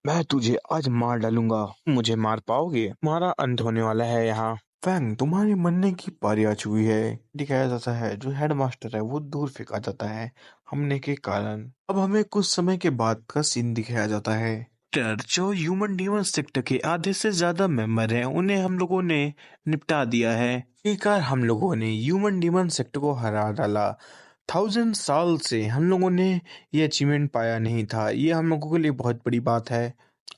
मैं तुझे आज मार डालूंगा। मुझे मार पाओगे? तुम्हारा अंत होने वाला है यहाँ। फैंग, तुम्हारी मरने की पारी आ चुकी है। दिखाया जाता है जो हेडमास्टर है वो दूर फेंका जाता है हमले के कारण। अब हमें कुछ समय के बाद का सीन दिखाया जाता है। जो ह्यूमन डीमन सेक्टर के आधे से ज्यादा मेंबर हैं उन्हें हम लोगों ने निपटा दिया है। आखिरकार हम लोगों ने ह्यूमन डीमन सेक्टर को हरा डाला। 1000 साल से हम लोगों ने ये अचीवमेंट पाया नहीं था। ये हम लोगों के लिए बहुत बड़ी बात है।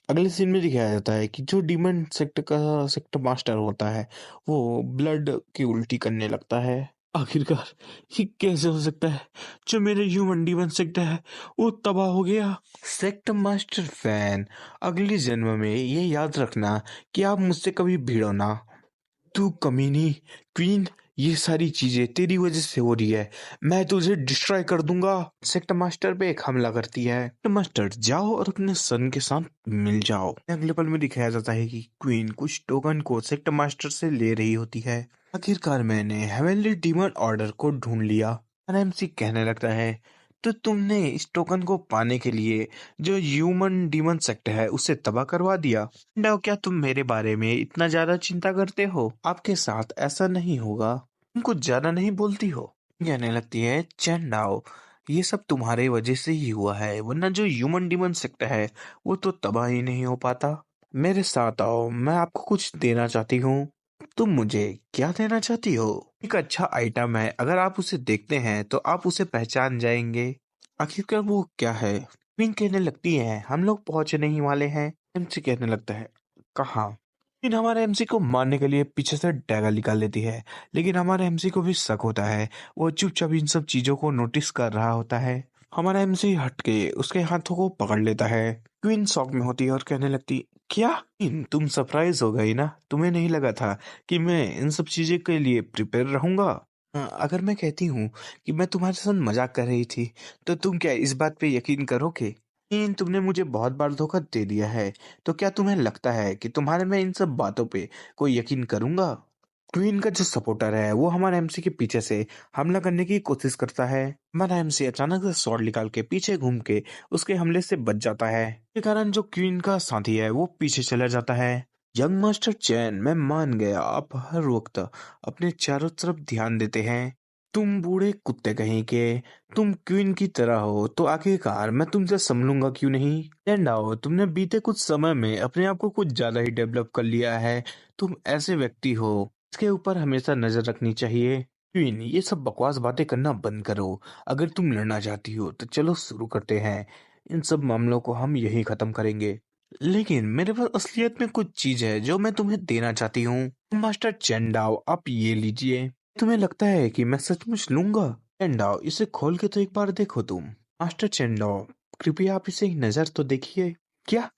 अगले सीन में दिखाया जाता है कि जो डीमन सेक्टर का सेक्टर मास्टर होता है वो ब्लड की उल्टी करने लगता है। आखिरकार ये कैसे हो सकता है? जो मेरे ह्यूमन डीमन सेक्टर है वो तबाह हो गया। सेक्टर मास्टर फैन, अगले जन्म में ये याद रखना कि आप मुझसे कभी भिड़ो ना। तू कमीनी क्वीन, ये सारी चीजें तेरी वजह से हो रही है। मैं तुझे डिस्ट्रॉय कर दूंगा। सेक्टर मास्टर पे एक हमला करती है। सेक्टर मास्टर, जाओ और अपने सन के साथ मिल जाओ। अगले पल में दिखाया जाता है कि क्वीन कुछ टोकन को सेक्टर मास्टर से ले रही होती है। आखिरकार मैंने हेवनली डीमन ऑर्डर को ढूंढ लिया। एनएमसी कहने लगता है तो तुमने इस टोकन को पाने के लिए जो ह्यूमन डीमन सेक्टर है उसे तबाह करवा दिया। ना, क्या तुम मेरे बारे में इतना ज्यादा चिंता करते हो? आपके साथ ऐसा नहीं होगा। तुम कुछ ज्यादा नहीं बोलती हो। कहने लगती है चैंडाओ, ये सब तुम्हारे वजह से ही हुआ है, वरना जो ह्यूमन डीमन सेक्टर है वो तो तबाह ही नहीं हो पाता। मेरे साथ आओ, मैं आपको कुछ देना चाहती हूँ। तुम मुझे क्या देना चाहती हो? एक अच्छा आइटम है, अगर आप उसे देखते हैं तो आप उसे पहचान जाएंगे। आखिरकार वो क्या है? क्वीन कहने लगती है हम लोग पहुंचने ही वाले हैं। एमसी कहने लगता है कहाँ? लेकिन हमारे एमसी को मारने के लिए पीछे से डैगर निकाल लेती है। लेकिन हमारे एमसी को भी शक होता है। वो चुपचाप इन सब चीजों को नोटिस कर रहा होता है। हमारा एमसी हट के उसके हाथों को पकड़ लेता है। क्वीन शॉक में होती है और कहने लगती क्या? क्वीन, तुम सरप्राइज हो गई ना? तुम्हें नहीं लगा था कि मैं इन सब चीजों के लिए प्रिपेयर रहूंगा? अगर मैं कहती हूँ कि मैं तुम्हारे साथ मजाक कर रही थी तो तुम क्या इस बात पे यकीन करोगे? क्वीन, तुमने मुझे बहुत बार धोखा दे दिया है, तो क्या तुम्हें लगता है कि तुम्हारे मैं इन सब बातों पे कोई यकीन करूंगा? क्वीन का जो सपोर्टर है वो हमारे एमसी के पीछे से हमला करने की कोशिश करता है। हमारा एमसी अचानक से स्वॉर्ड निकाल के पीछे घूम के उसके हमले से बच जाता है। इसके कारण जो क्वीन का साथी है वो पीछे चला जाता है। यंग मास्टर चैन, मैं मान गया आप हर वक्त अपने चारों तरफ ध्यान देते हैं। तुम बूढ़े कुत्ते कहीं के, तुम क्वीन की तरह हो तो आखिरकार मैं तुमसे संभलूंगा क्यों नहीं? आओ, तुमने बीते कुछ समय में अपने आप को कुछ ज्यादा ही डेवलप कर लिया है। तुम ऐसे व्यक्ति हो इसके ऊपर हमेशा नजर रखनी चाहिए। क्वीन, ये सब बकवास बातें करना बंद करो। अगर तुम लड़ना चाहती हो तो चलो शुरू करते हैं। इन सब मामलों को हम यहीं खत्म करेंगे। लेकिन मेरे पास असलियत में कुछ चीज है जो मैं तुम्हें देना चाहती हूँ। मास्टर चेंडाओ, आप ये लीजिए। तुम्हें लगता है कि मैं सचमुच लूंगा? चेंडाओ, इसे खोल के तो एक बार देखो तुम। मास्टर चेंडाओ, कृपया आप इसे एक नजर तो देखिए। क्या?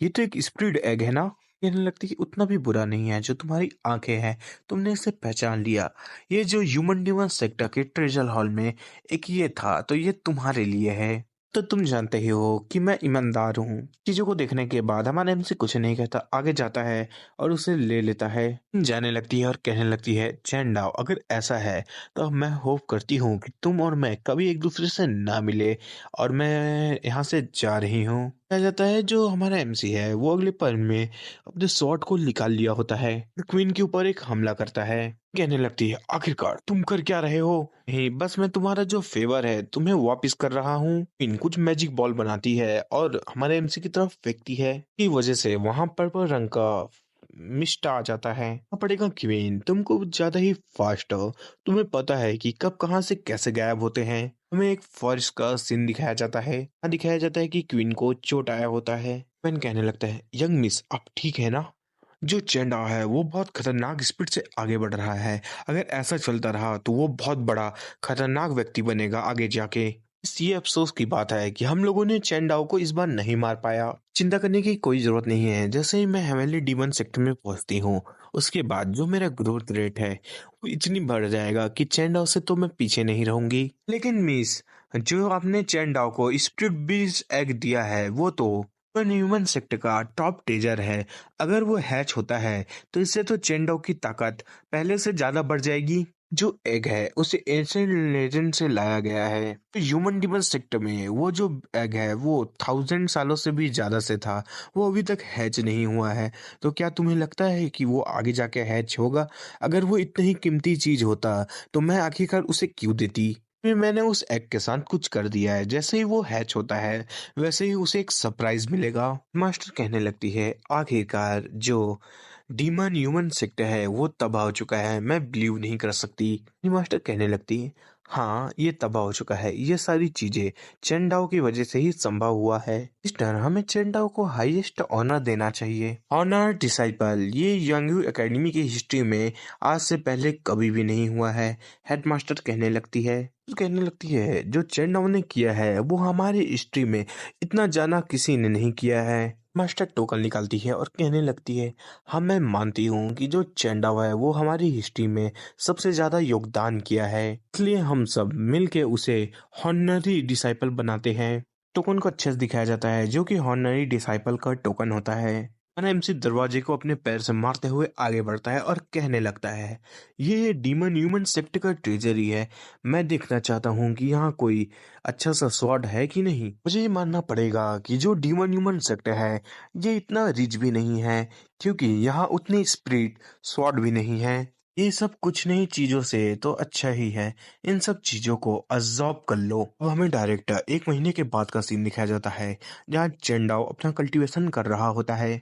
ये तो एक स्प्रिड एग है ना? कहने लगती कि उतना भी बुरा नहीं है जो तुम्हारी आंखें हैं, तुमने इसे पहचान लिया। ये जो ह्यूमन डिवन सेक्टर के ट्रेजर हॉल में एक ये था तो ये तुम्हारे लिए है। तो तुम जानते ही हो कि मैं ईमानदार हूँ। चीजों को देखने के बाद हमारे हमसे कुछ नहीं कहता, आगे जाता है और उसे ले लेता है। जाने लगती है और कहने लगती है चैंडाओ, अगर ऐसा है तो मैं होप करती हूँ कि तुम और मैं कभी एक दूसरे से ना मिले, और मैं यहाँ से जा रही हूँ। कहा जाता है जो हमारा एमसी है वो अगले पल में अपने स्वॉर्ड को निकाल लिया होता है, क्वीन के ऊपर एक हमला करता है। कहने लगती है आखिरकार तुम कर क्या रहे हो? नहीं, बस मैं तुम्हारा जो फेवर है तुम्हें वापस कर रहा हूँ। क्वीन कुछ मैजिक बॉल बनाती है और हमारे एमसी की तरफ फेंकती है। की वजह से वहां पर्पल रंग का मिस्ट आ जाता है। पड़ेगा क्वीन, तुम कुछ ज्यादा ही फास्ट हो। तुम्हें पता है कि कब कहाँ से कैसे गायब होते हैं। हमें एक फॉरेस्ट का सीन दिखाया जाता है। यहाँ दिखाया जाता है कि क्वीन को चोट आया होता है। क्वीन कहने लगता है यंग मिस, आप ठीक है ना? जो चेंडा है वो बहुत खतरनाक स्पीड से आगे बढ़ रहा है। अगर ऐसा चलता रहा तो वो बहुत बड़ा खतरनाक व्यक्ति बनेगा आगे जाके। इस ये अफसोस की बात है कि हम लोगों ने चेंडाओ को इस बार नहीं मार पाया। चिंता करने की कोई जरूरत नहीं है। जैसे ही मैं हेवनली डीमन सेक्टर में पहुंचती हूँ उसके बाद जो मेरा ग्रोथ रेट है वो इतनी बढ़ जाएगा कि चेंडाओ से तो मैं पीछे नहीं रहूंगी। लेकिन मिस, जो आपने चेंडाओ को स्प्लिट बीज एग दिया है वो तो ह्यूमन सेक्टर का टॉप टेजर है। अगर वो हैच होता है तो इससे तो चेंडो की ताकत पहले से ज्यादा बढ़ जाएगी। जो एग है उसे एंशिएंट लेजेंड से लाया गया है। तो ह्यूमन डिमन सेक्टर में वो जो एग है वो 1000 सालों से भी ज्यादा से था, वो अभी तक हैच नहीं हुआ है। तो क्या तुम्हें लगता है कि वो आगे जाके हैच होगा? अगर वो इतनी ही कीमती चीज होता तो मैं आखिरकार उसे क्यों देती? फिर मैंने उस एग के साथ कुछ कर दिया है, जैसे ही वो हैच होता है वैसे ही उसे एक सरप्राइज मिलेगा। मास्टर कहने लगती है, आखिरकार जो डीमन ह्यूमन सेक्ट है वो तबाह हो चुका है, मैं बिलीव नहीं कर सकती। मास्टर कहने लगती है, हाँ ये तबाह हो चुका है, ये सारी चीजें चेंडाओ की वजह से ही संभव हुआ है। इस तरह हमें चेंडाओ को हाईएस्ट ऑनर देना चाहिए। ऑनर डिसाइपल, ये यांगयू एकेडमी की हिस्ट्री में आज से पहले कभी भी नहीं हुआ है। हेडमास्टर कहने लगती है, कहने लगती है जो चेंडाओ ने किया है वो हमारी हिस्ट्री में इतना जाना किसी ने नहीं किया है। मास्टर टोकन निकालती है और कहने लगती है, हाँ मैं मानती हूँ कि जो चेंडाओ है वो हमारी हिस्ट्री में सबसे ज्यादा योगदान किया है, इसलिए हम सब मिलके उसे हॉनरी डिसाइपल बनाते हैं। टोकन को अच्छे से दिखाया जाता है, जो कि हॉनरी डिसाइपल का टोकन होता है। एनएमसी दरवाजे को अपने पैर से मारते हुए आगे बढ़ता है और कहने लगता है, ये डीमन ह्यूमन सेक्ट का ट्रेजरी है, मैं देखना चाहता हूँ कि यहाँ कोई अच्छा सा स्वॉर्ड है कि नहीं। मुझे ये मानना पड़ेगा कि जो डीमन ह्यूमन सेक्ट है ये इतना रिच भी नहीं है, क्योंकि यहाँ उतनी स्पिरिट स्वॉर्ड भी नहीं है। ये सब कुछ नई चीजों से तो अच्छा ही है, इन सब चीजों को अब्सॉर्ब कर लो। अब हमें डायरेक्ट 1 महीने के बाद का सीन दिखाया जाता है, जहाँ चेंडाओ अपना कल्टीवेशन कर रहा होता है।